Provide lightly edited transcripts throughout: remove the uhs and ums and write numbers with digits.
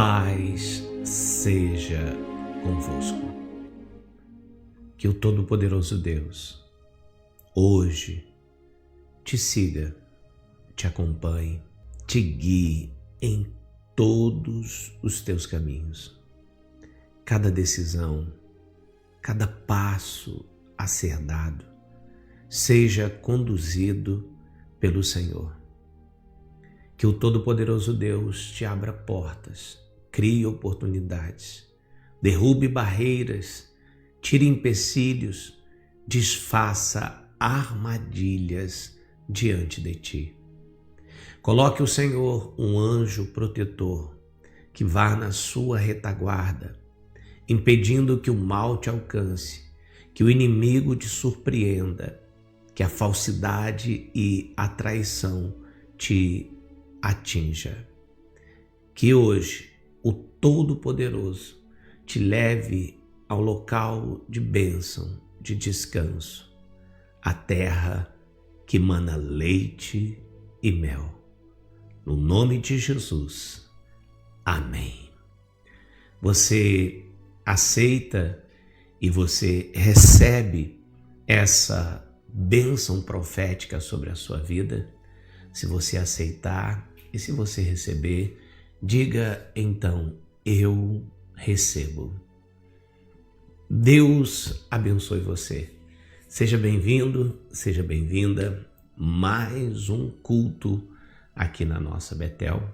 Paz seja convosco. Que o Todo-Poderoso Deus hoje te siga, te acompanhe, te guie em todos os teus caminhos. Cada decisão, cada passo a ser dado, seja conduzido pelo Senhor. Que o Todo-Poderoso Deus te abra portas, crie oportunidades, derrube barreiras, tire empecilhos, desfaça armadilhas diante de ti. Coloque o Senhor um anjo protetor que vá na sua retaguarda, impedindo que o mal te alcance, que o inimigo te surpreenda, que a falsidade e a traição te atinja. Que hoje o Todo-Poderoso te leve ao local de bênção, de descanso, a terra que mana leite e mel. No nome de Jesus. Amém. Você aceita e você recebe essa bênção profética sobre a sua vida? Se você aceitar e se você receber, diga então: eu recebo. Deus abençoe você. Seja bem-vindo, seja bem-vinda. Mais um culto aqui na nossa Betel.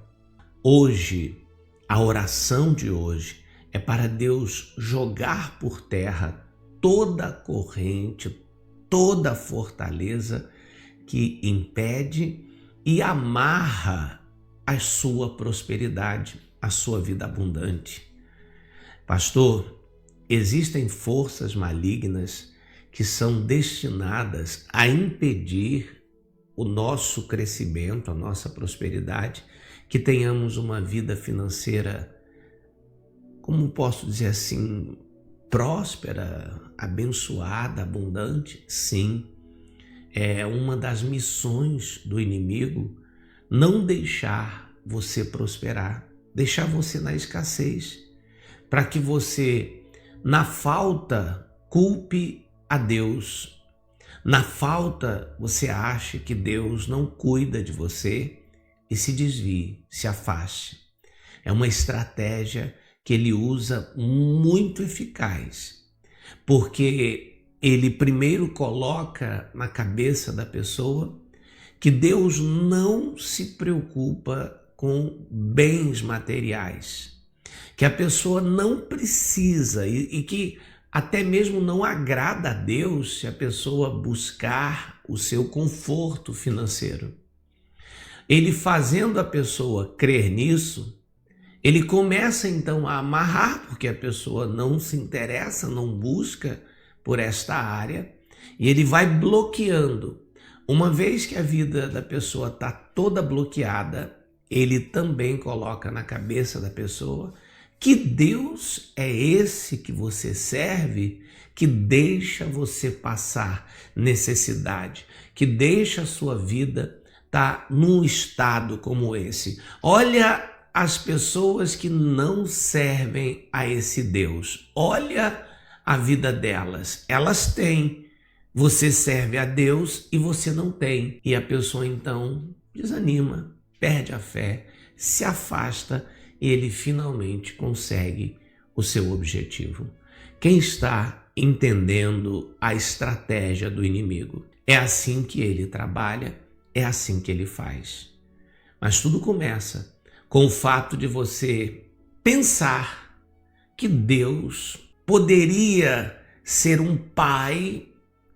Hoje, a oração de hoje é para Deus jogar por terra toda corrente, toda fortaleza que impede e amarra a sua prosperidade, a sua vida abundante. Pastor, existem forças malignas que são destinadas a impedir o nosso crescimento, a nossa prosperidade, que tenhamos uma vida financeira, como posso dizer assim, próspera, abençoada, abundante? Sim. É uma das missões do inimigo não deixar você prosperar, deixar você na escassez, para que você, na falta, culpe a Deus. Na falta, você ache que Deus não cuida de você e se desvie, se afaste. É uma estratégia que ele usa muito eficaz, porque ele primeiro coloca na cabeça da pessoa que Deus não se preocupa com bens materiais, que a pessoa não precisa e que até mesmo não agrada a Deus se a pessoa buscar o seu conforto financeiro. Ele fazendo a pessoa crer nisso, ele começa então a amarrar, porque a pessoa não se interessa, não busca por esta área, e ele vai bloqueando. Uma vez que a vida da pessoa está toda bloqueada, ele também coloca na cabeça da pessoa que Deus é esse que você serve, que deixa você passar necessidade, que deixa a sua vida estar num estado como esse. Olha as pessoas que não servem a esse Deus. Olha a vida delas. Elas têm. Você serve a Deus e você não tem. E a pessoa então desanima, perde a fé, se afasta e ele finalmente consegue o seu objetivo. Quem está entendendo a estratégia do inimigo? É assim que ele trabalha, é assim que ele faz. Mas tudo começa com o fato de você pensar que Deus poderia ser um pai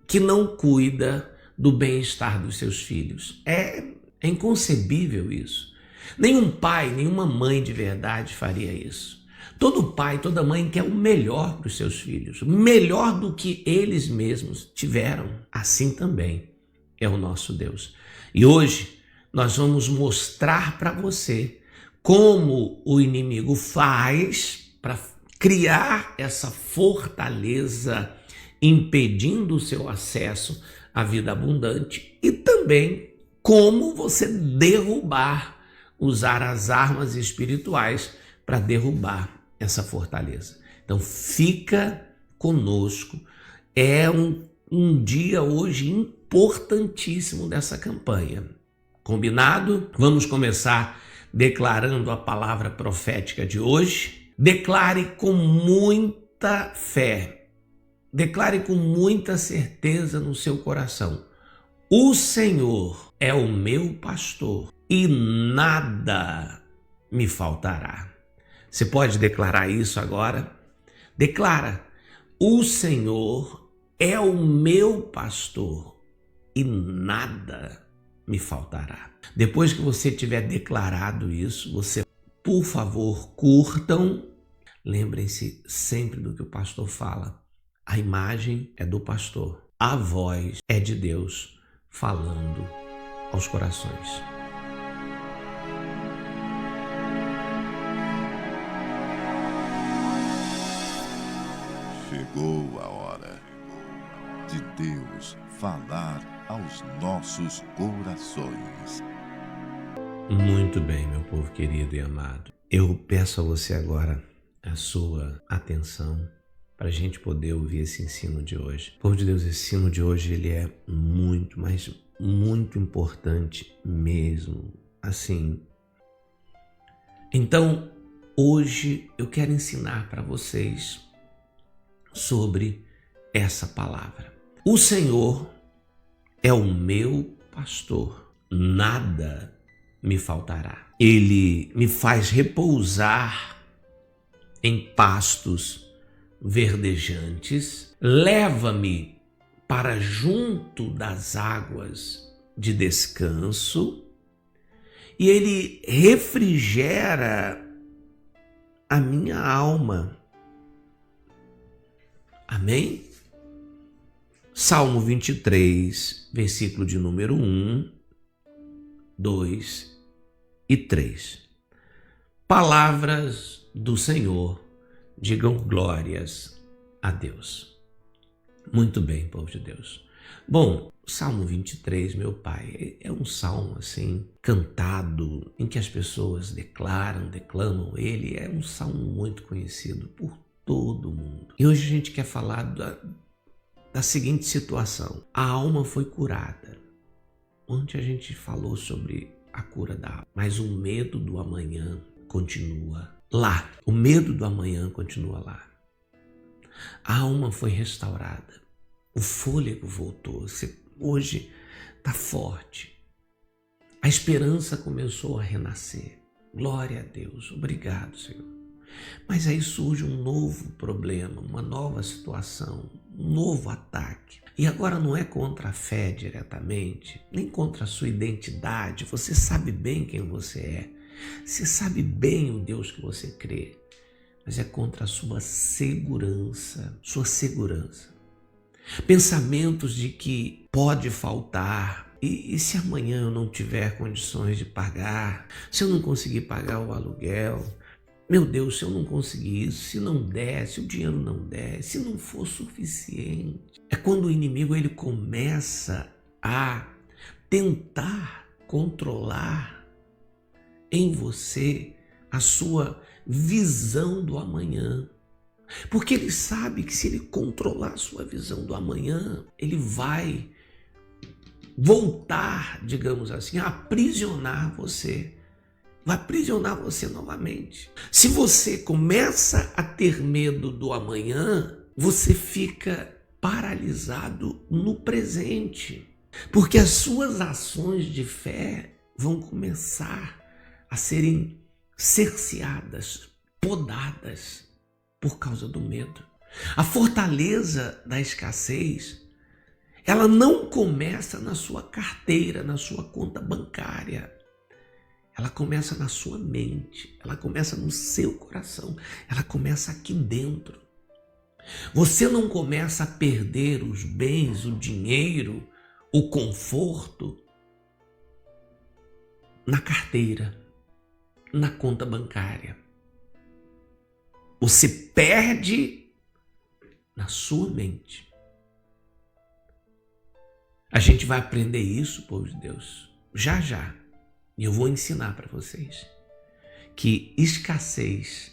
que não cuida do bem-estar dos seus filhos. É inconcebível isso. Nenhum pai, nenhuma mãe de verdade faria isso. Todo pai, toda mãe quer o melhor para os seus filhos, melhor do que eles mesmos tiveram. Assim também é o nosso Deus. E hoje nós vamos mostrar para você como o inimigo faz para criar essa fortaleza, impedindo o seu acesso à vida abundante, e também como você derrubar, usar as armas espirituais para derrubar essa fortaleza. Então fica conosco. É um dia hoje importantíssimo dessa campanha. Combinado? Vamos começar declarando a palavra profética de hoje. Declare com muita fé, declare com muita certeza no seu coração: o Senhor é o meu pastor e nada me faltará. Você pode declarar isso agora? Declara: o Senhor é o meu pastor e nada me faltará. Depois que você tiver declarado isso, você, por favor, curtam. Lembrem-se sempre do que o pastor fala. A imagem é do pastor, a voz é de Deus falando aos corações. Chegou a hora de Deus falar aos nossos corações. Muito bem, meu povo querido e amado. Eu peço a você agora a sua atenção para a gente poder ouvir esse ensino de hoje. Povo de Deus, esse ensino de hoje ele é muito, mas muito importante mesmo. Assim. Então, hoje eu quero ensinar para vocês sobre essa palavra. O Senhor é o meu pastor, nada me faltará. Ele me faz repousar em pastos verdejantes, leva-me para junto das águas de descanso e ele refrigera a minha alma. Amém? Salmo 23, versículo de número 1, 2 e 3. Palavras do Senhor, digam glórias a Deus. Muito bem, povo de Deus. Bom, Salmo 23, meu pai, é um salmo assim, cantado, em que as pessoas declamam ele. É um salmo muito conhecido por todo mundo. E hoje a gente quer falar da seguinte situação: a alma foi curada. Ontem a gente falou sobre a cura da alma, mas o medo do amanhã continua lá. O medo do amanhã continua lá. A alma foi restaurada. O fôlego voltou. Você hoje está forte. A esperança começou a renascer. Glória a Deus. Obrigado, Senhor. Mas aí surge um novo problema, uma nova situação, um novo ataque. E agora não é contra a fé diretamente, nem contra a sua identidade. Você sabe bem quem você é. Você sabe bem o Deus que você crê. Mas é contra a sua segurança. Sua segurança. Pensamentos de que pode faltar. E se amanhã eu não tiver condições de pagar? Se eu não conseguir pagar o aluguel? Meu Deus, se eu não conseguir isso, se não der, se o dinheiro não der, se não for suficiente. É quando o inimigo ele começa a tentar controlar em você a sua visão do amanhã. Porque ele sabe que se ele controlar a sua visão do amanhã, ele vai voltar, digamos assim, a aprisionar você. Vai aprisionar você novamente. Se você começa a ter medo do amanhã, você fica paralisado no presente. Porque as suas ações de fé vão começar a serem cerceadas, podadas por causa do medo. A fortaleza da escassez, ela não começa na sua carteira, na sua conta bancária. Ela começa na sua mente, ela começa no seu coração, ela começa aqui dentro. Você não começa a perder os bens, o dinheiro, o conforto na carteira, na conta bancária. Você perde na sua mente. A gente vai aprender isso, povo de Deus, já já. E eu vou ensinar para vocês. que escassez,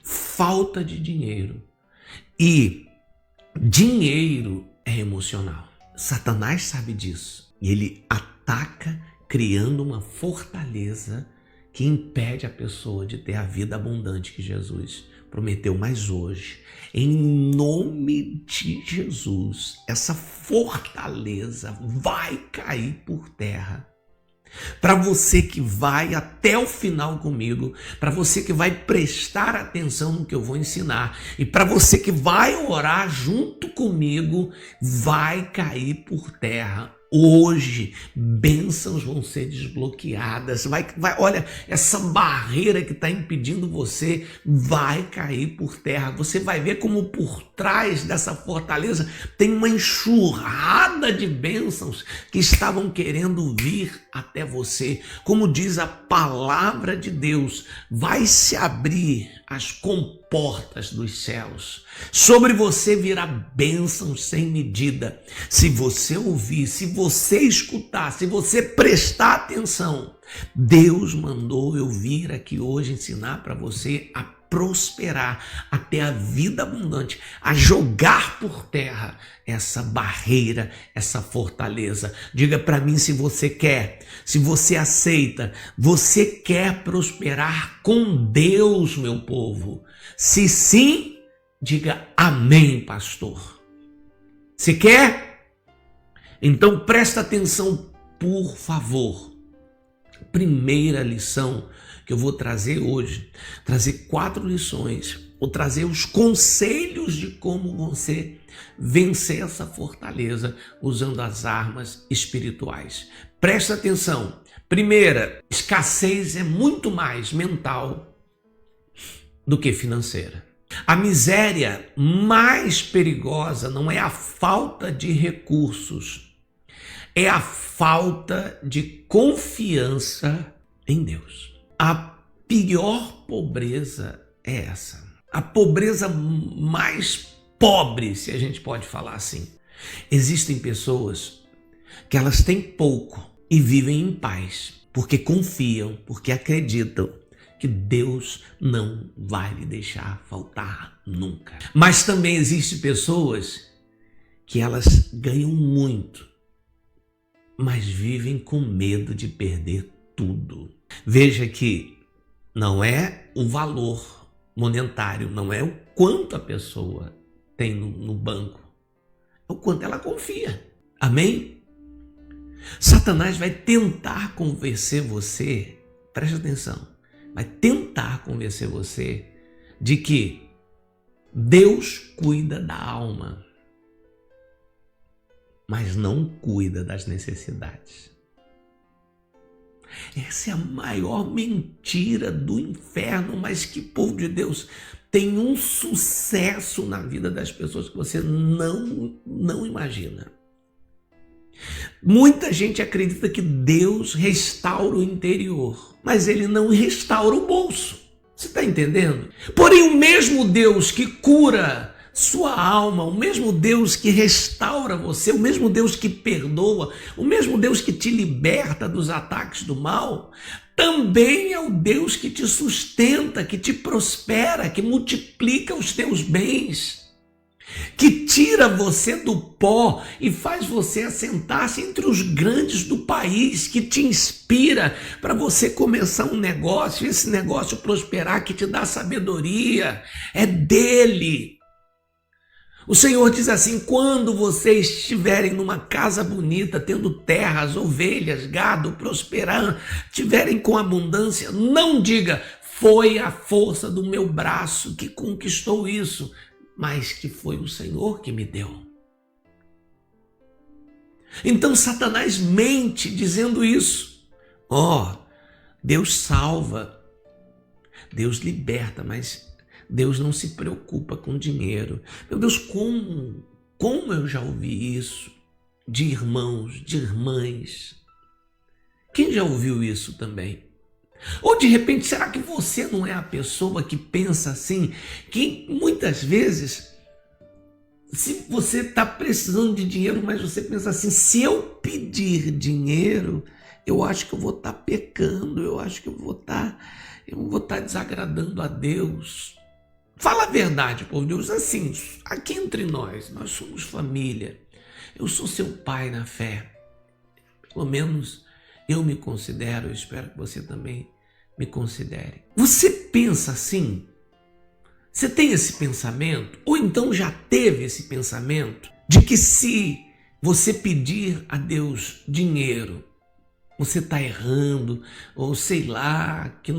falta de dinheiro e dinheiro é emocional. Satanás sabe disso e ele ataca criando uma fortaleza que impede a pessoa de ter a vida abundante que Jesus prometeu. Mas hoje, em nome de Jesus, essa fortaleza vai cair por terra. Para você que vai até o final comigo, para você que vai prestar atenção no que eu vou ensinar e para você que vai orar junto comigo, vai cair por terra. Hoje, bênçãos vão ser desbloqueadas. Olha, essa barreira que está impedindo você vai cair por terra. Você vai ver como por trás dessa fortaleza tem uma enxurrada de bênçãos que estavam querendo vir até você. Como diz a palavra de Deus, vai se abrir as comportas dos céus. Sobre você virá bênçãos sem medida. Se você ouvir, se você escutar, se você prestar atenção, Deus mandou eu vir aqui hoje ensinar para você a prosperar, a ter a vida abundante, a jogar por terra essa barreira, essa fortaleza. Diga para mim se você quer, se você aceita, você quer prosperar com Deus, meu povo? Se sim, diga amém, pastor. Se quer? Então presta atenção, por favor. Primeira lição que eu vou trazer hoje, trazer 4 lições, vou trazer os conselhos de como você vencer essa fortaleza usando as armas espirituais. Presta atenção. Primeira, escassez é muito mais mental do que financeira. A miséria mais perigosa não é a falta de recursos, é a falta de confiança em Deus. A pior pobreza é essa. A pobreza mais pobre, se a gente pode falar assim. Existem pessoas que elas têm pouco e vivem em paz, porque confiam, porque acreditam que Deus não vai lhe deixar faltar nunca. Mas também existem pessoas que elas ganham muito, mas vivem com medo de perder tudo. Veja que não é o valor monetário, não é o quanto a pessoa tem no banco, é o quanto ela confia. Amém? Satanás vai tentar convencer você, preste atenção, vai tentar convencer você de que Deus cuida da alma, mas não cuida das necessidades. Essa é a maior mentira do inferno, mas que povo de Deus tem um sucesso na vida das pessoas que você não imagina. Muita gente acredita que Deus restaura o interior, mas ele não restaura o bolso. Você está entendendo? Porém, o mesmo Deus que cura sua alma, o mesmo Deus que restaura você, o mesmo Deus que perdoa, o mesmo Deus que te liberta dos ataques do mal, também é o Deus que te sustenta, que te prospera, que multiplica os teus bens, que tira você do pó e faz você assentar-se entre os grandes do país, que te inspira para você começar um negócio, esse negócio prosperar, que te dá sabedoria, é dele. O Senhor diz assim: quando vocês estiverem numa casa bonita, tendo terras, ovelhas, gado, prosperando, estiverem com abundância, não diga, foi a força do meu braço que conquistou isso, mas que foi o Senhor que me deu. Então Satanás mente dizendo isso. Deus salva, Deus liberta, mas Deus não se preocupa com dinheiro. Meu Deus, como eu já ouvi isso de irmãos, de irmãs. Quem já ouviu isso também? Ou de repente, será que você não é a pessoa que pensa assim? Que muitas vezes, se você está precisando de dinheiro, mas você pensa assim, se eu pedir dinheiro, eu acho que eu vou estar pecando, eu acho que eu vou estar eu vou estar desagradando a Deus. Fala a verdade, povo de Deus, assim, aqui entre nós somos família. Eu sou seu pai na fé. Pelo menos eu me considero, eu espero que você também me considere. Você pensa assim? Você tem esse pensamento? Ou então já teve esse pensamento de que se você pedir a Deus dinheiro, você está errando, ou sei lá, que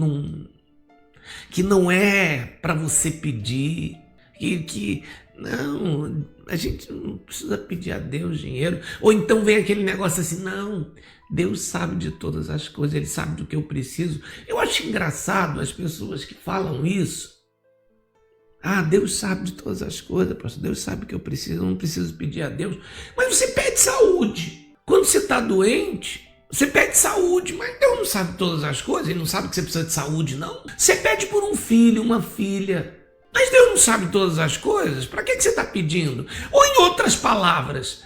não é para você pedir, que não, a gente não precisa pedir a Deus dinheiro. Ou então vem aquele negócio assim, não, Deus sabe de todas as coisas, Ele sabe do que eu preciso. Eu acho engraçado as pessoas que falam isso. Ah, Deus sabe de todas as coisas, pastor, Deus sabe o que eu preciso, eu não preciso pedir a Deus. Mas você pede saúde. Quando você está doente, você pede saúde, mas Deus não sabe todas as coisas, Ele não sabe que você precisa de saúde, não. Você pede por um filho, uma filha, mas Deus não sabe todas as coisas, para que você está pedindo? Ou em outras palavras,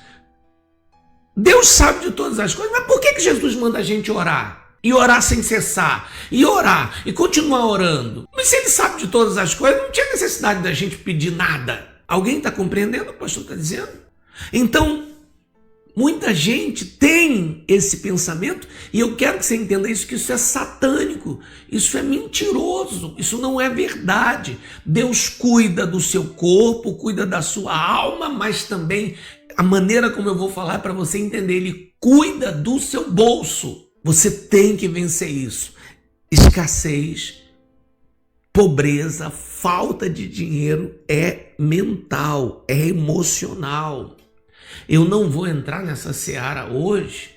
Deus sabe de todas as coisas, mas por que Jesus manda a gente orar? E orar sem cessar, e orar, e continuar orando. Mas se Ele sabe de todas as coisas, não tinha necessidade da gente pedir nada. Alguém está compreendendo o que o pastor está dizendo? Então, muita gente tem esse pensamento, e eu quero que você entenda isso, que isso é satânico, isso é mentiroso, isso não é verdade. Deus cuida do seu corpo, cuida da sua alma, mas também a maneira como eu vou falar para você entender, Ele cuida do seu bolso. Você tem que vencer isso. Escassez, pobreza, falta de dinheiro é mental, é emocional. Eu não vou entrar nessa seara hoje,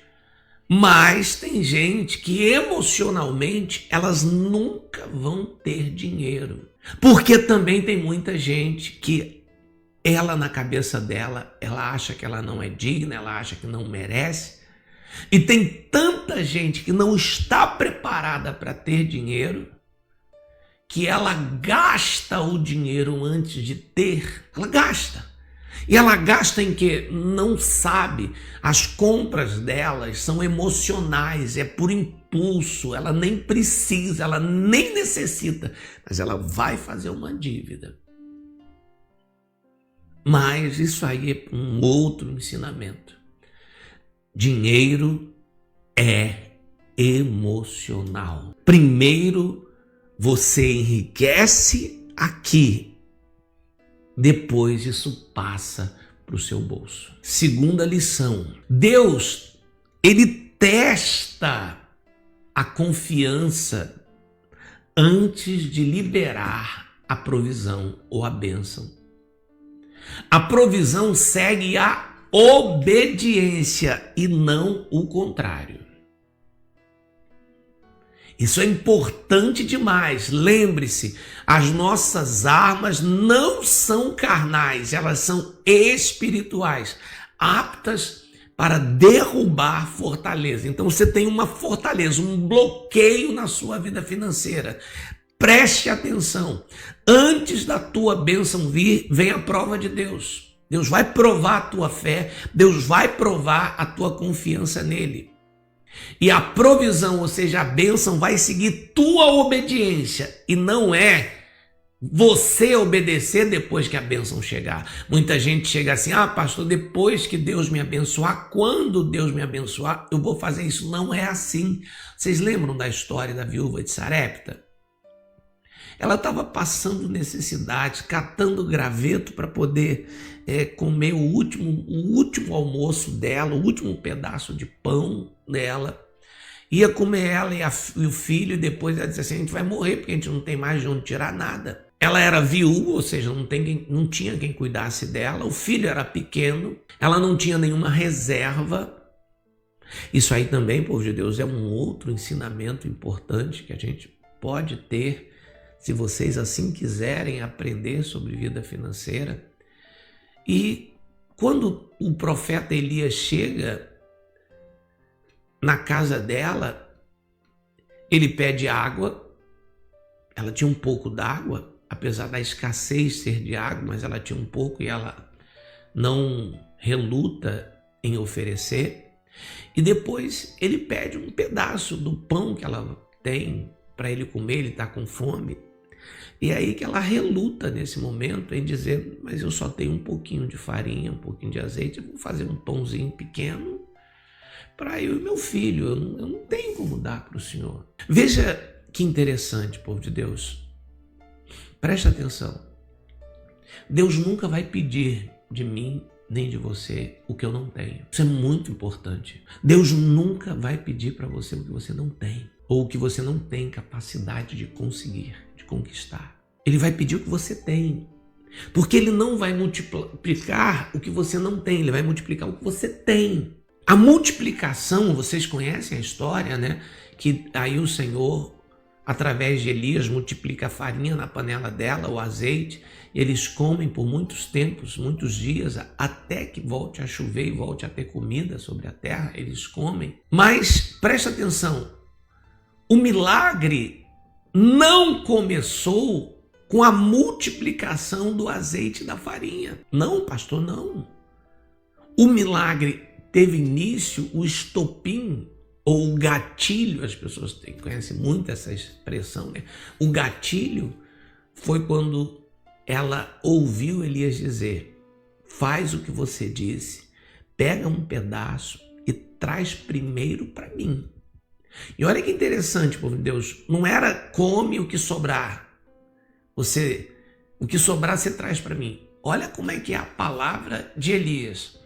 mas tem gente que emocionalmente elas nunca vão ter dinheiro. Porque também tem muita gente que ela na cabeça dela, ela acha que ela não é digna, ela acha que não merece. E tem tanta gente que não está preparada para ter dinheiro, que ela gasta o dinheiro antes de ter. Ela gasta. E ela gasta em que não sabe. As compras delas são emocionais, é por impulso, ela nem precisa, ela nem necessita, mas ela vai fazer uma dívida. Mas isso aí é um outro ensinamento. Dinheiro é emocional. Primeiro você enriquece aqui, depois isso passa para o seu bolso. Segunda lição, Deus, Ele testa a confiança antes de liberar a provisão ou a bênção. A provisão segue a obediência e não o contrário. Isso é importante demais. Lembre-se, as nossas armas não são carnais, elas são espirituais, aptas para derrubar fortaleza. Então você tem uma fortaleza, um bloqueio na sua vida financeira. Preste atenção. Antes da tua bênção vir, vem a prova de Deus. Deus vai provar a tua fé, Deus vai provar a tua confiança nele. E a provisão, ou seja, a bênção, vai seguir tua obediência. E não é você obedecer depois que a bênção chegar. Muita gente chega assim, pastor, depois que Deus me abençoar, quando Deus me abençoar, eu vou fazer isso. Não é assim. Vocês lembram da história da viúva de Sarepta? Ela estava passando necessidade, catando graveto para poder comer o último almoço dela, o último pedaço de pão dela. Ia comer ela e o filho, e depois ela disse assim, a gente vai morrer porque a gente não tem mais de onde tirar nada. Ela era viúva, ou seja, não tinha quem cuidasse dela, o filho era pequeno, ela não tinha nenhuma reserva. Isso aí também, povo de Deus, é um outro ensinamento importante que a gente pode ter, se vocês assim quiserem aprender sobre vida financeira. E quando o profeta Elias chega na casa dela, ele pede água. Ela tinha um pouco d'água, apesar da escassez ser de água, mas ela tinha um pouco e ela não reluta em oferecer. E depois ele pede um pedaço do pão que ela tem, para ele comer, ele está com fome. E é aí que ela reluta nesse momento em dizer, mas eu só tenho um pouquinho de farinha, um pouquinho de azeite, eu vou fazer um pãozinho pequeno para eu e meu filho, eu não tenho como dar para o Senhor. Veja que interessante, povo de Deus. Preste atenção. Deus nunca vai pedir de mim nem de você o que eu não tenho. Isso é muito importante. Deus nunca vai pedir para você o que você não tem, ou o que você não tem capacidade de conseguir, de conquistar. Ele vai pedir o que você tem, porque ele não vai multiplicar o que você não tem, ele vai multiplicar o que você tem. A multiplicação, vocês conhecem a história, né? Que aí o Senhor, através de Elias, multiplica a farinha na panela dela, o azeite, e eles comem por muitos tempos, muitos dias, até que volte a chover e volte a ter comida sobre a terra, eles comem. Mas, presta atenção, o milagre não começou com a multiplicação do azeite e da farinha. Não, pastor, não. O milagre teve início, o estopim, ou o gatilho, as pessoas conhecem muito essa expressão, né? O gatilho foi quando ela ouviu Elias dizer, faz o que você disse, pega um pedaço e traz primeiro para mim. E olha que interessante, povo de Deus, não era come o que sobrar, o que sobrar você traz para mim. Olha como é que é a palavra de Elias.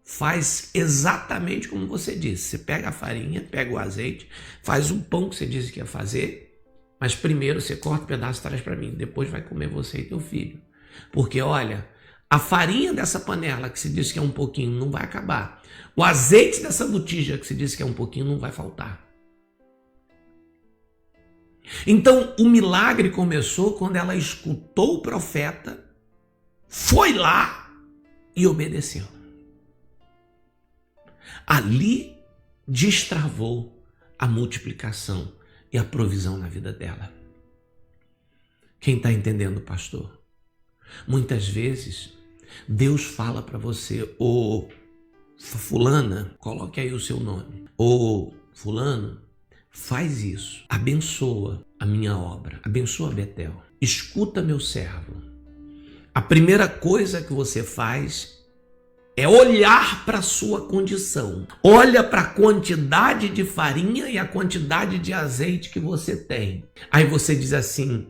Faz exatamente como você disse. Você pega a farinha, pega o azeite, faz o pão que você disse que ia fazer, mas primeiro você corta um pedaço e traz para mim. Depois vai comer você e teu filho. Porque olha, a farinha dessa panela que se disse que é um pouquinho não vai acabar. O azeite dessa botija que se disse que é um pouquinho não vai faltar. Então o milagre começou quando ela escutou o profeta, foi lá e obedeceu. Ali destravou a multiplicação e a provisão na vida dela. Quem está entendendo, pastor? Muitas vezes Deus fala para você, ô fulana, coloque aí o seu nome, ô fulano, faz isso, abençoa a minha obra, abençoa Betel, escuta meu servo. A primeira coisa que você faz é olhar para a sua condição. Olha para a quantidade de farinha e a quantidade de azeite que você tem. Aí você diz assim,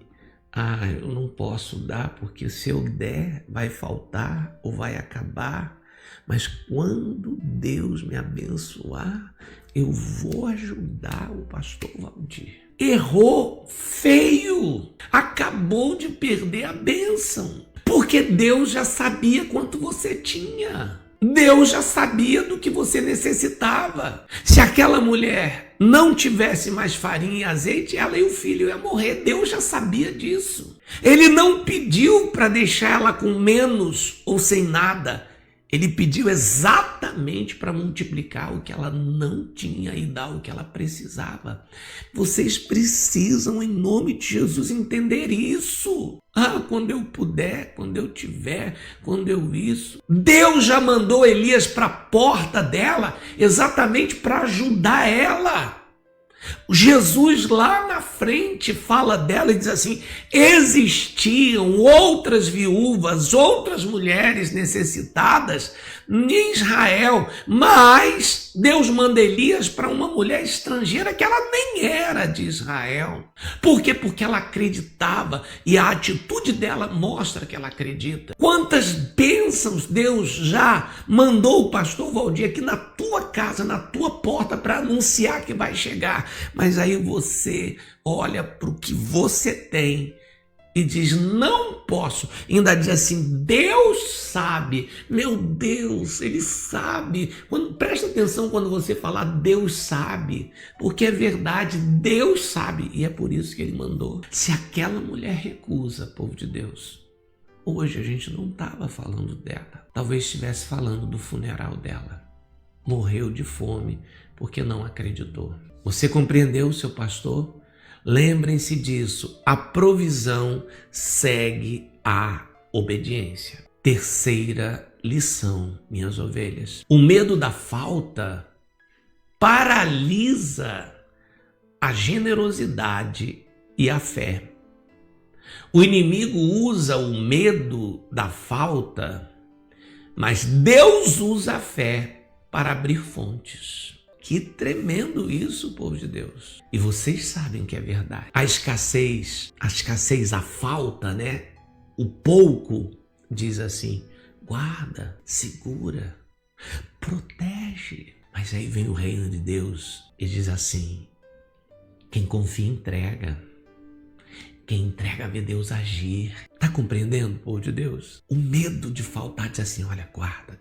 eu não posso dar porque se eu der vai faltar ou vai acabar. Mas quando Deus me abençoar, eu vou ajudar o pastor Valdir. Errou feio. Acabou de perder a bênção. Porque Deus já sabia quanto você tinha. Deus já sabia do que você necessitava. Se aquela mulher não tivesse mais farinha e azeite, ela e o filho iam morrer. Deus já sabia disso. Ele não pediu para deixar ela com menos ou sem nada. Ele pediu exatamente para multiplicar o que ela não tinha e dar o que ela precisava. Vocês precisam, em nome de Jesus, entender isso. Quando eu puder, quando eu tiver, quando eu isso. Deus já mandou Elias para a porta dela exatamente para ajudar ela. Jesus lá na frente fala dela e diz assim, existiam outras viúvas, outras mulheres necessitadas em Israel, mas Deus manda Elias para uma mulher estrangeira que ela nem era de Israel. Por quê? Porque ela acreditava e a atitude dela mostra que ela acredita. Quantas bênçãos Deus já mandou o pastor Valdir aqui na tua casa, na tua porta para anunciar que vai chegar. Mas aí você olha para o que você tem e diz, não posso. Ainda diz assim, Deus sabe. Meu Deus, Ele sabe. Presta atenção quando você falar Deus sabe. Porque é verdade, Deus sabe. E é por isso que Ele mandou. Se aquela mulher recusa, povo de Deus, hoje a gente não estava falando dela. Talvez estivesse falando do funeral dela. Morreu de fome porque não acreditou. Você compreendeu, seu pastor? Lembrem-se disso, a provisão segue a obediência. Terceira lição, minhas ovelhas. O medo da falta paralisa a generosidade e a fé. O inimigo usa o medo da falta, mas Deus usa a fé para abrir fontes. Que tremendo isso, povo de Deus. E vocês sabem que é verdade. A escassez, a falta, né? O pouco, diz assim, guarda, segura, protege. Mas aí vem o reino de Deus e diz assim, quem confia entrega. Quem entrega vê Deus agir. Tá compreendendo, povo de Deus? O medo de faltar diz assim, olha, guarda.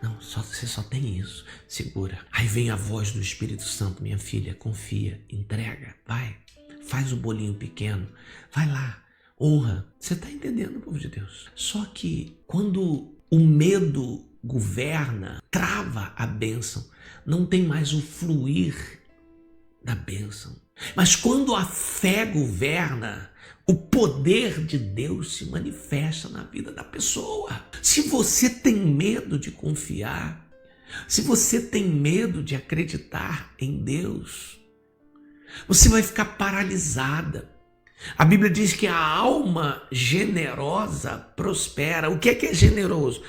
Não, você só tem isso, segura. Aí vem a voz do Espírito Santo, minha filha, confia, entrega, vai. Faz o bolinho pequeno, vai lá, honra. Você tá entendendo, povo de Deus? Só que quando o medo governa, trava a bênção, não tem mais o fluir da bênção. Mas quando a fé governa, o poder de Deus se manifesta na vida da pessoa. Se você tem medo de confiar, se você tem medo de acreditar em Deus, você vai ficar paralisada. A Bíblia diz que a alma generosa prospera. O que é generoso?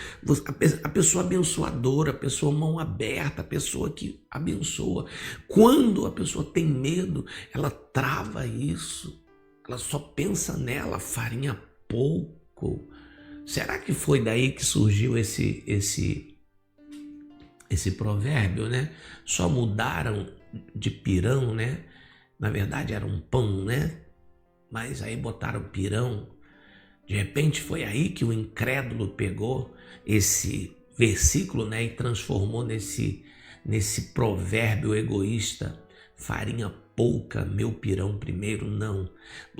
A pessoa abençoadora, a pessoa mão aberta, a pessoa que abençoa. Quando a pessoa tem medo, ela trava isso. Ela só pensa nela, farinha pouco. Será que foi daí que surgiu esse provérbio, né? Só mudaram de pirão, né? Na verdade era um pão, né? Mas aí botaram pirão. De repente foi aí que o incrédulo pegou esse versículo, né, e transformou nesse provérbio egoísta. Farinha pouca, meu pirão primeiro, não.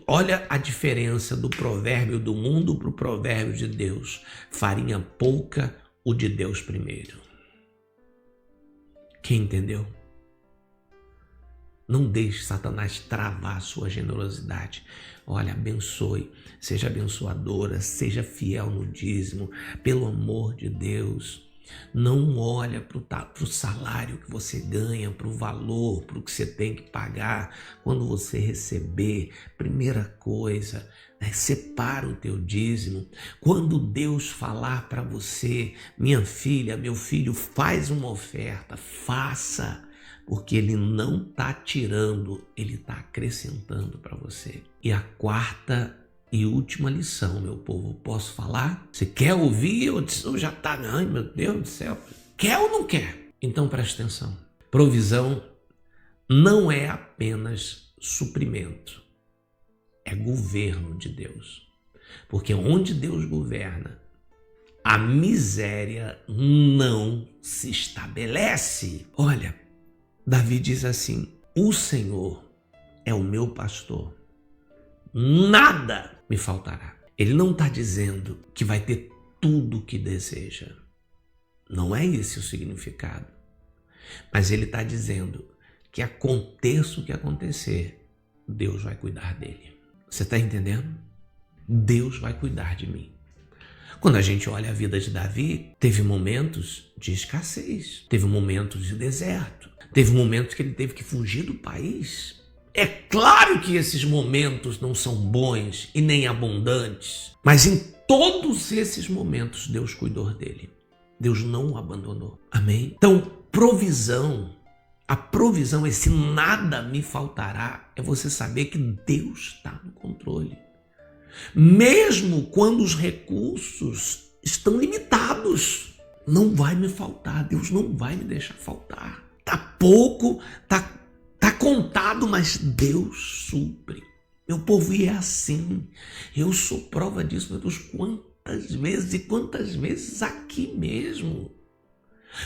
Olha a diferença do provérbio do mundo para o provérbio de Deus. Farinha pouca, o de Deus primeiro. Quem entendeu? Não deixe Satanás travar a sua generosidade. Olha, abençoe, seja abençoadora, seja fiel no dízimo, pelo amor de Deus. Não olha para o salário que você ganha, para o valor, para o que você tem que pagar. Quando você receber, primeira coisa, separa o teu dízimo. Quando Deus falar para você, minha filha, meu filho, faz uma oferta, faça. Porque Ele não está tirando, Ele está acrescentando para você. E a quarta e última lição, meu povo, posso falar? Você quer ouvir ou já está? Ai, meu Deus do céu. Quer ou não quer? Então preste atenção. Provisão não é apenas suprimento, é governo de Deus. Porque onde Deus governa, a miséria não se estabelece. Olha, Davi diz assim, o Senhor é o meu pastor, nada me faltará. Ele não está dizendo que vai ter tudo o que deseja. Não é esse o significado. Mas ele está dizendo que aconteça o que acontecer, Deus vai cuidar dele. Você está entendendo? Deus vai cuidar de mim. Quando a gente olha a vida de Davi, teve momentos de escassez, teve momentos de deserto. Teve momentos que ele teve que fugir do país. É claro que esses momentos não são bons e nem abundantes, mas em todos esses momentos Deus cuidou dele. Deus não o abandonou. Amém? Então, provisão, a provisão, esse nada me faltará, é você saber que Deus está no controle. Mesmo quando os recursos estão limitados, não vai me faltar, Deus não vai me deixar faltar. Tá pouco, tá contado, mas Deus supre. Meu povo, e é assim. Eu sou prova disso, meu Deus, quantas vezes aqui mesmo.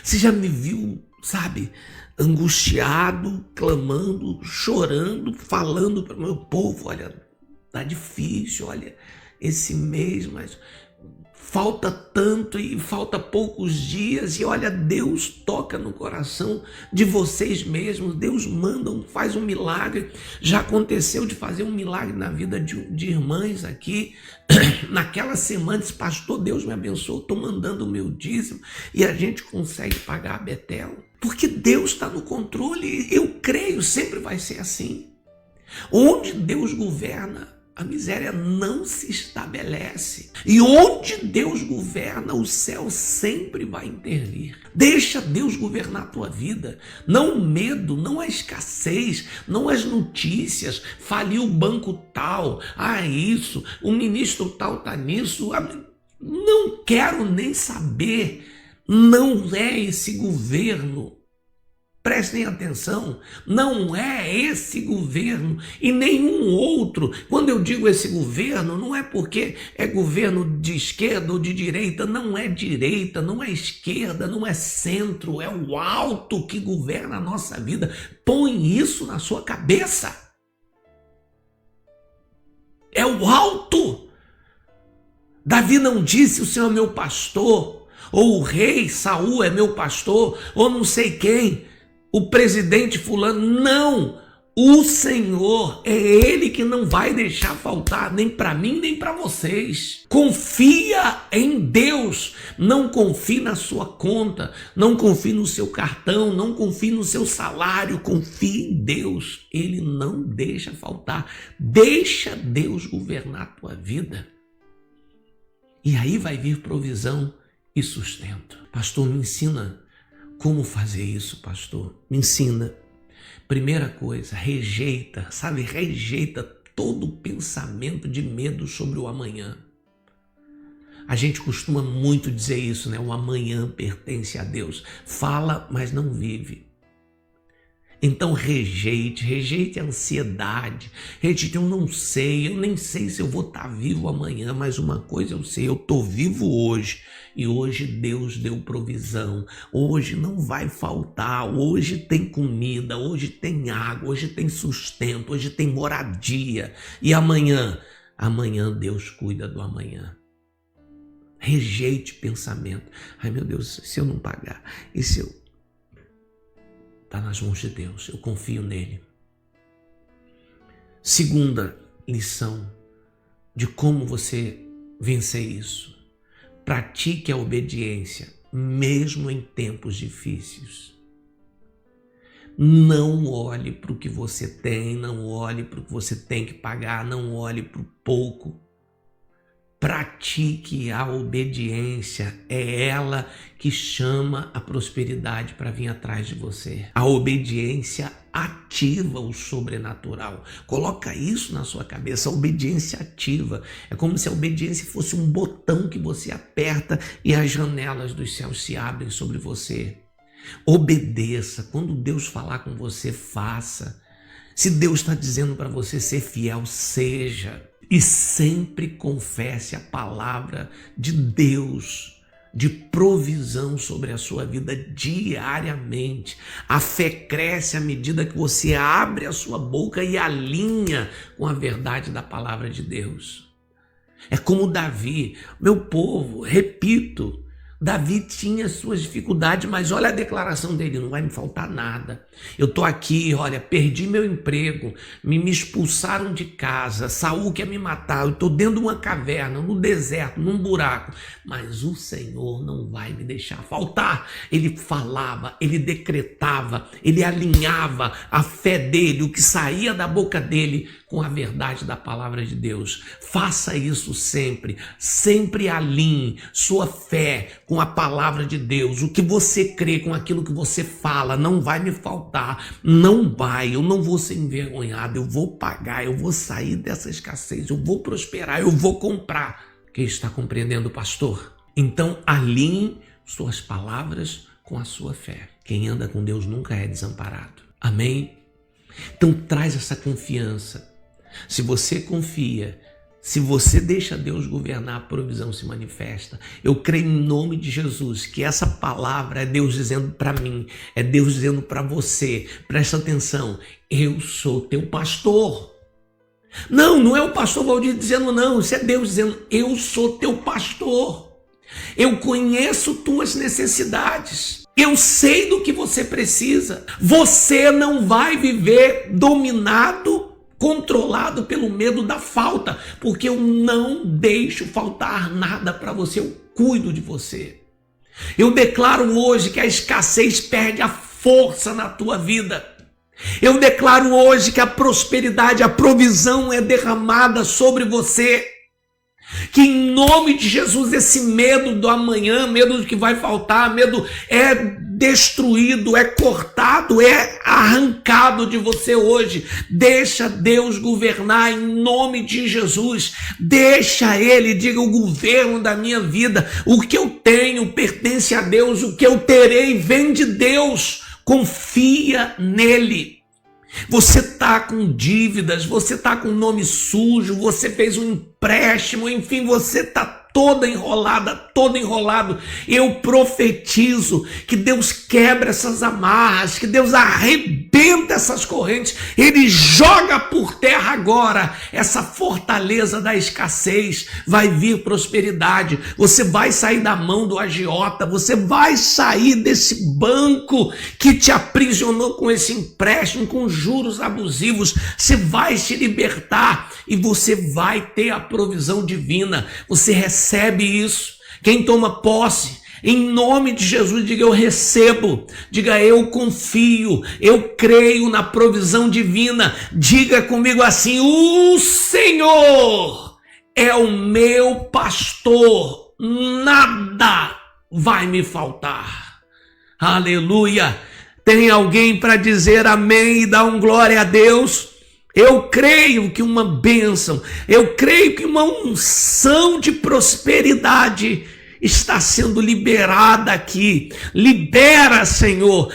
Você já me viu, sabe, angustiado, clamando, chorando, falando para o meu povo, olha, tá difícil, olha, esse mês, mas falta tanto e falta poucos dias, e olha, Deus toca no coração de vocês mesmos, Deus manda, faz um milagre. Já aconteceu de fazer um milagre na vida de irmãs aqui, naquela semana, disse: pastor, Deus me abençoou, estou mandando o meu dízimo, e a gente consegue pagar a Betel, porque Deus está no controle. Eu creio, sempre vai ser assim. Onde Deus governa, a miséria não se estabelece. E onde Deus governa, o céu sempre vai intervir. Deixa Deus governar a tua vida. Não o medo, não a escassez, não as notícias. Faliu o banco tal, isso, o ministro tal está nisso. Não quero nem saber. Não é esse governo. Prestem atenção, não é esse governo e nenhum outro. Quando eu digo esse governo, não é porque é governo de esquerda ou de direita, não é direita, não é esquerda, não é centro, é o alto que governa a nossa vida. Põe isso na sua cabeça. É o alto. Davi não disse: o Senhor é meu pastor, ou o rei Saul é meu pastor, ou não sei quem. O presidente fulano, não, o Senhor é Ele que não vai deixar faltar nem para mim nem para vocês. Confia em Deus, não confie na sua conta, não confie no seu cartão, não confie no seu salário, confie em Deus, Ele não deixa faltar. Deixa Deus governar a tua vida e aí vai vir provisão e sustento. Pastor, me ensina como fazer isso, pastor? Me ensina. Primeira coisa, rejeita todo pensamento de medo sobre o amanhã. A gente costuma muito dizer isso, né? O amanhã pertence a Deus. Fala, mas não vive. Então rejeite a ansiedade, rejeite: eu não sei, eu nem sei se eu vou estar vivo amanhã, mas uma coisa eu sei, eu estou vivo hoje, e hoje Deus deu provisão, hoje não vai faltar, hoje tem comida, hoje tem água, hoje tem sustento, hoje tem moradia, e amanhã Deus cuida do amanhã. Rejeite pensamento: ai meu Deus, se eu não pagar, e se eu... Está nas mãos de Deus, eu confio nele. Segunda lição de como você vencer isso: pratique a obediência, mesmo em tempos difíceis. Não olhe para o que você tem, não olhe para o que você tem que pagar, não olhe para o pouco. Pratique a obediência, é ela que chama a prosperidade para vir atrás de você. A obediência ativa o sobrenatural. Coloca isso na sua cabeça, a obediência ativa. É como se a obediência fosse um botão que você aperta e as janelas dos céus se abrem sobre você. Obedeça. Quando Deus falar com você, faça. Se Deus está dizendo para você ser fiel, seja. E sempre confesse a palavra de Deus, de provisão sobre a sua vida diariamente. A fé cresce à medida que você abre a sua boca e alinha com a verdade da palavra de Deus. É como Davi, meu povo, repito, Davi tinha suas dificuldades, mas olha a declaração dele: não vai me faltar nada. Eu estou aqui, olha, perdi meu emprego, me expulsaram de casa, Saul quer me matar, eu estou dentro de uma caverna, no deserto, num buraco, mas o Senhor não vai me deixar faltar. Ele falava, ele decretava, ele alinhava a fé dele, o que saía da boca dele, com a verdade da palavra de Deus. Faça isso sempre, sempre alinhe sua fé com a palavra de Deus. O que você crê com aquilo que você fala: não vai me faltar, não vai, eu não vou ser envergonhado, eu vou pagar, eu vou sair dessa escassez, eu vou prosperar, eu vou comprar. Quem está compreendendo, pastor? Então alinhe suas palavras com a sua fé. Quem anda com Deus nunca é desamparado. Amém? Então traz essa confiança. Se você confia, se você deixa Deus governar, a provisão se manifesta. Eu creio em nome de Jesus que essa palavra é Deus dizendo para mim, é Deus dizendo para você: presta atenção, eu sou teu pastor. Não, não é o pastor Valdir dizendo não, isso é Deus dizendo, eu sou teu pastor, eu conheço tuas necessidades, eu sei do que você precisa. Você não vai viver dominado, controlado pelo medo da falta, porque eu não deixo faltar nada para você, eu cuido de você. Eu declaro hoje que a escassez perde a força na tua vida. Eu declaro hoje que a prosperidade, a provisão é derramada sobre você. Que em nome de Jesus esse medo do amanhã, medo do que vai faltar, medo é destruído, é cortado, é arrancado de você hoje. Deixa Deus governar em nome de Jesus. Deixa Ele, diga, o governo da minha vida. O que eu tenho pertence a Deus, o que eu terei vem de Deus. Confia nele. Você está com dívidas, você está com nome sujo, você fez um empréstimo, enfim, você está toda enrolada, todo enrolado. Eu profetizo que Deus quebra essas amarras, que Deus arrebenta essas correntes, Ele joga por terra agora essa fortaleza da escassez. Vai vir prosperidade, você vai sair da mão do agiota, você vai sair desse banco que te aprisionou com esse empréstimo, com juros abusivos. Você vai se libertar e você vai ter a provisão divina. Você recebe isso. Quem toma posse, em nome de Jesus, diga eu recebo, diga eu confio, eu creio na provisão divina. Diga comigo assim: o Senhor é o meu pastor, nada vai me faltar. Aleluia. Tem alguém para dizer amém e dar um glória a Deus? Eu creio que uma bênção, eu creio que uma unção de prosperidade está sendo liberada aqui. Libera, Senhor,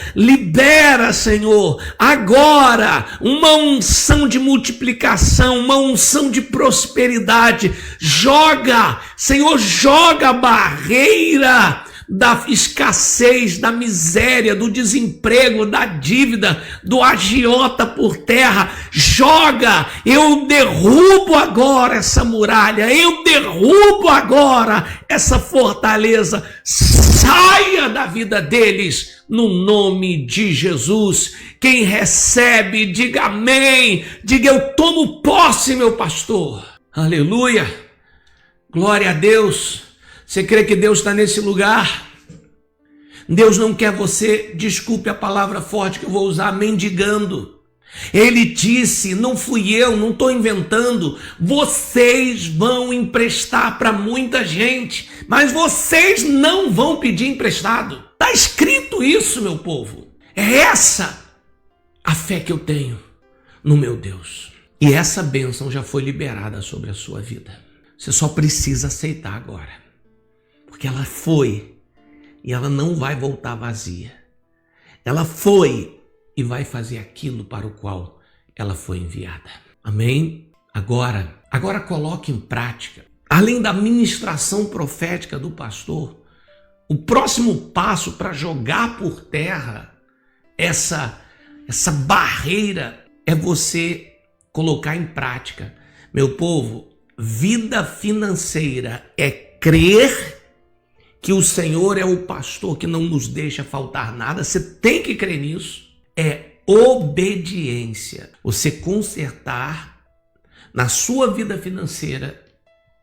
agora uma unção de multiplicação, uma unção de prosperidade. Joga, Senhor, joga a barreira da escassez, da miséria, do desemprego, da dívida, do agiota por terra. Joga, eu derrubo agora essa muralha, eu derrubo agora essa fortaleza. Saia da vida deles no nome de Jesus. Quem recebe, diga amém, diga eu tomo posse, meu pastor. Aleluia, glória a Deus. Você crê que Deus está nesse lugar? Deus não quer você, desculpe a palavra forte que eu vou usar, mendigando. Ele disse, não fui eu, não estou inventando, vocês vão emprestar para muita gente, mas vocês não vão pedir emprestado. Está escrito isso, meu povo. É essa a fé que eu tenho no meu Deus. E essa bênção já foi liberada sobre a sua vida. Você só precisa aceitar agora. Porque ela foi e ela não vai voltar vazia. Ela foi e vai fazer aquilo para o qual ela foi enviada. Amém? Agora coloque em prática. Além da ministração profética do pastor, o próximo passo para jogar por terra essa barreira é você colocar em prática. Meu povo, vida financeira é crer que o Senhor é o pastor que não nos deixa faltar nada. Você tem que crer nisso. É obediência. Você consertar na sua vida financeira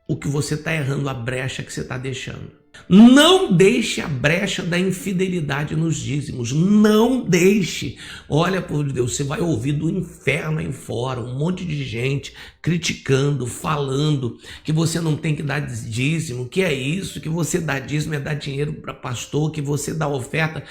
o que você está errando, a brecha que você está deixando. Não deixe a brecha da infidelidade nos dízimos. Não deixe. Olha, por Deus, você vai ouvir do inferno aí fora um monte de gente criticando, falando que você não tem que dar dízimo, que é isso, que você dá dízimo é dar dinheiro para pastor, que você dá oferta.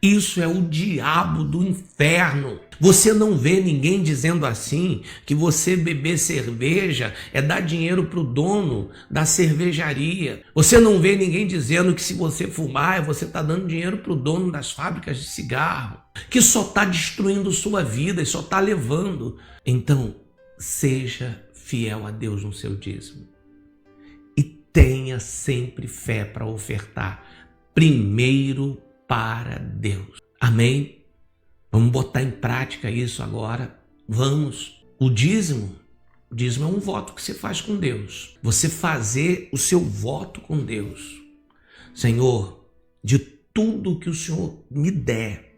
Isso é o diabo do inferno. Você não vê ninguém dizendo assim, que você beber cerveja é dar dinheiro para o dono da cervejaria. Você não vê ninguém dizendo que se você fumar, você está dando dinheiro para o dono das fábricas de cigarro, que só está destruindo sua vida e só está levando. Então, seja fiel a Deus no seu dízimo. E tenha sempre fé para ofertar primeiro para Deus. Amém? Vamos botar em prática isso agora. Vamos. O dízimo Dízimo é um voto que você faz com Deus. Você fazer o seu voto com Deus. Senhor, de tudo que o Senhor me der,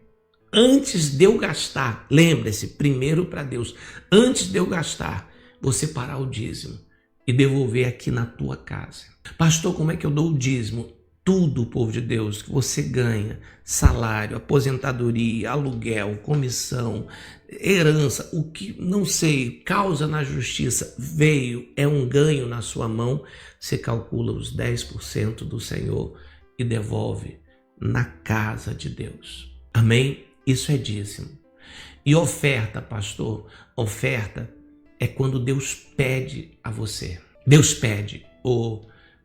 antes de eu gastar, lembre-se, primeiro para Deus, antes de eu gastar, vou separar o dízimo e devolver aqui na tua casa. Pastor, como é que eu dou o dízimo? Tudo, povo de Deus, que você ganha, salário, aposentadoria, aluguel, comissão, herança, o que, não sei, causa na justiça, veio, é um ganho na sua mão, você calcula os 10% do Senhor e devolve na casa de Deus. Amém? Isso é dízimo. E oferta, pastor, oferta é quando Deus pede a você. Deus pede,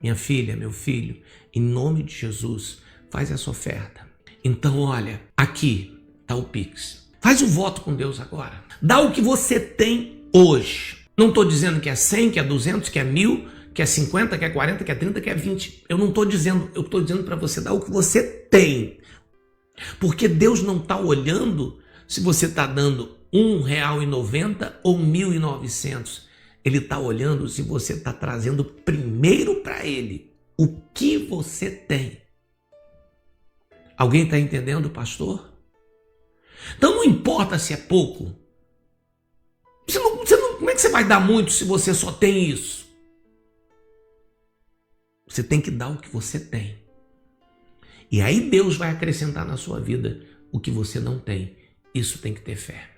minha filha, meu filho, em nome de Jesus, faz essa oferta. Então, olha, aqui está o Pix. Faz o voto com Deus agora. Dá o que você tem hoje. Não estou dizendo que é 100, que é 200, que é 1.000, que é 50, que é 40, que é 30, que é 20. Eu não estou dizendo, eu estou dizendo para você dar o que você tem. Porque Deus não está olhando se você está dando R$1,90 ou 1.900. Ele está olhando se você está trazendo primeiro para Ele o que você tem. Alguém está entendendo, pastor? Então não importa se é pouco. Como é que você vai dar muito se você só tem isso? Você tem que dar o que você tem. E aí Deus vai acrescentar na sua vida o que você não tem. Isso tem que ter fé.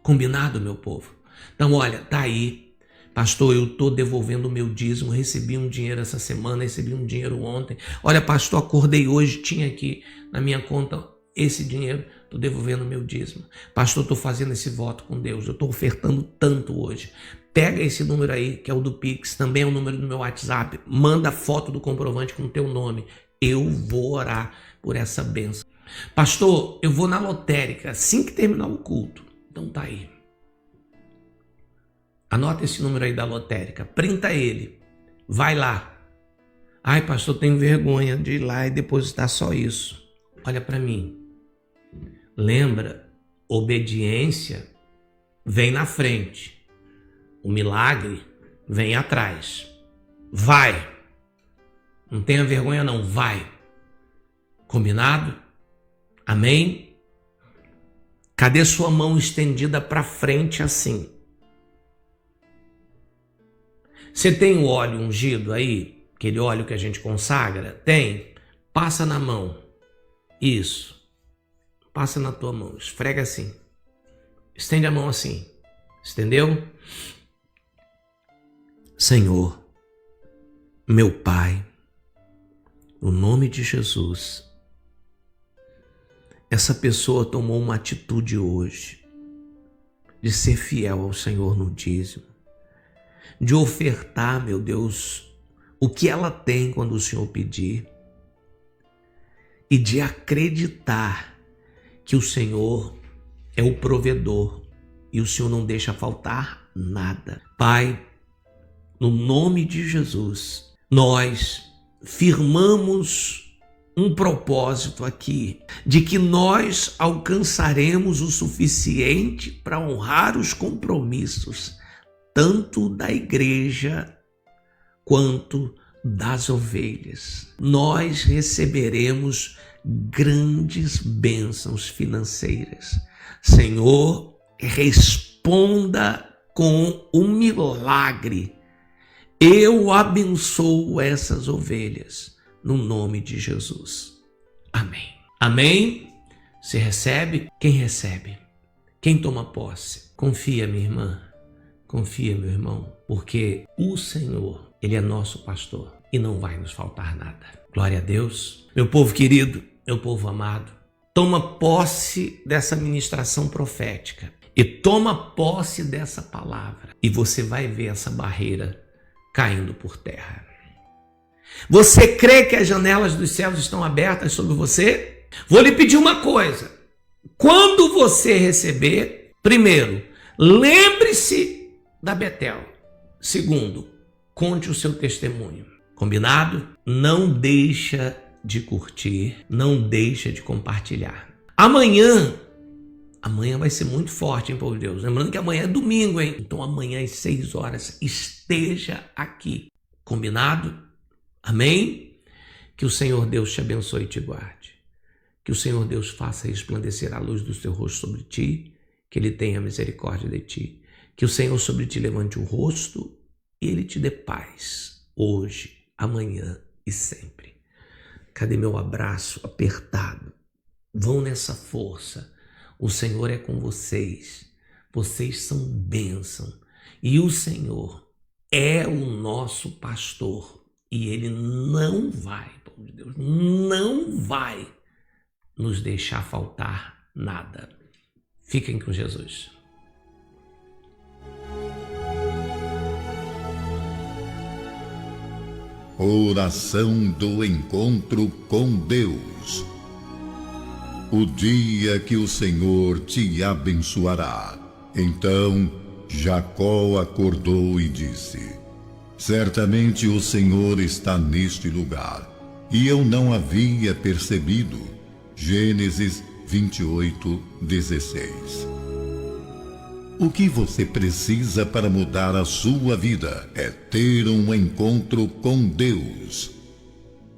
Combinado, meu povo? Então, olha, tá aí. Pastor, eu estou devolvendo o meu dízimo, recebi um dinheiro essa semana, recebi um dinheiro ontem. Olha, pastor, acordei hoje, tinha aqui na minha conta esse dinheiro, estou devolvendo o meu dízimo. Pastor, estou fazendo esse voto com Deus, eu estou ofertando tanto hoje. Pega esse número aí, que é o do Pix, também é o número do meu WhatsApp, manda foto do comprovante com o teu nome. Eu vou orar por essa bênção. Pastor, eu vou na lotérica assim que terminar o culto. Então tá aí. Anota esse número aí da lotérica, printa ele, vai lá. Ai, pastor, tenho vergonha de ir lá e depositar só isso. Olha para mim. Lembra, obediência vem na frente. O milagre vem atrás. Vai. Não tenha vergonha não, vai. Combinado? Amém? Cadê sua mão estendida para frente assim? Você tem o óleo ungido aí? Aquele óleo que a gente consagra? Tem? Passa na mão. Isso. Passa na tua mão. Esfrega assim. Estende a mão assim. Estendeu? Senhor, meu Pai, no nome de Jesus, essa pessoa tomou uma atitude hoje de ser fiel ao Senhor no dízimo, de ofertar, meu Deus, o que ela tem quando o Senhor pedir e de acreditar que o Senhor é o provedor e o Senhor não deixa faltar nada. Pai, no nome de Jesus, nós firmamos um propósito aqui de que nós alcançaremos o suficiente para honrar os compromissos tanto da igreja quanto das ovelhas. Nós receberemos grandes bênçãos financeiras. Senhor, responda com um milagre. Eu abençoo essas ovelhas no nome de Jesus. Amém. Amém? Você recebe? Quem recebe? Quem toma posse? Confia, minha irmã. Confia, meu irmão, porque o Senhor, Ele é nosso pastor e não vai nos faltar nada. Glória a Deus. Meu povo querido, meu povo amado, toma posse dessa ministração profética e toma posse dessa palavra e você vai ver essa barreira caindo por terra. Você crê que as janelas dos céus estão abertas sobre você? Vou lhe pedir uma coisa. Quando você receber, primeiro, lembre-se da Betel. Segundo, conte o seu testemunho. Combinado? Não deixa de curtir, não deixa de compartilhar. Amanhã Amanhã vai ser muito forte, hein, povo de Deus? Lembrando que amanhã é domingo, hein? Então amanhã às 6 horas esteja aqui. Combinado? Amém? Que o Senhor Deus te abençoe e te guarde. Que o Senhor Deus faça resplandecer a luz do seu rosto sobre ti, que Ele tenha misericórdia de ti. Que o Senhor sobre ti levante o rosto e Ele te dê paz, hoje, amanhã e sempre. Cadê meu abraço apertado? Vão nessa força. O Senhor é com vocês. Vocês são bênção. E o Senhor é o nosso pastor. E Ele não vai, povo de Deus, não vai nos deixar faltar nada. Fiquem com Jesus. Oração do encontro com Deus. O dia que o Senhor te abençoará. Então Jacó acordou e disse: certamente o Senhor está neste lugar, e eu não havia percebido. Gênesis 28:16. O que você precisa para mudar a sua vida é ter um encontro com Deus.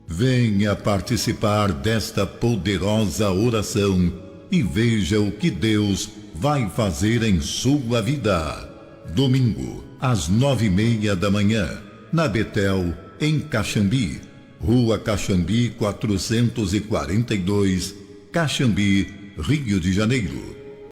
Venha participar desta poderosa oração e veja o que Deus vai fazer em sua vida. Domingo, às 9:30 da manhã, na Betel, em Caxambi, Rua Caxambi 442, Caxambi, Rio de Janeiro.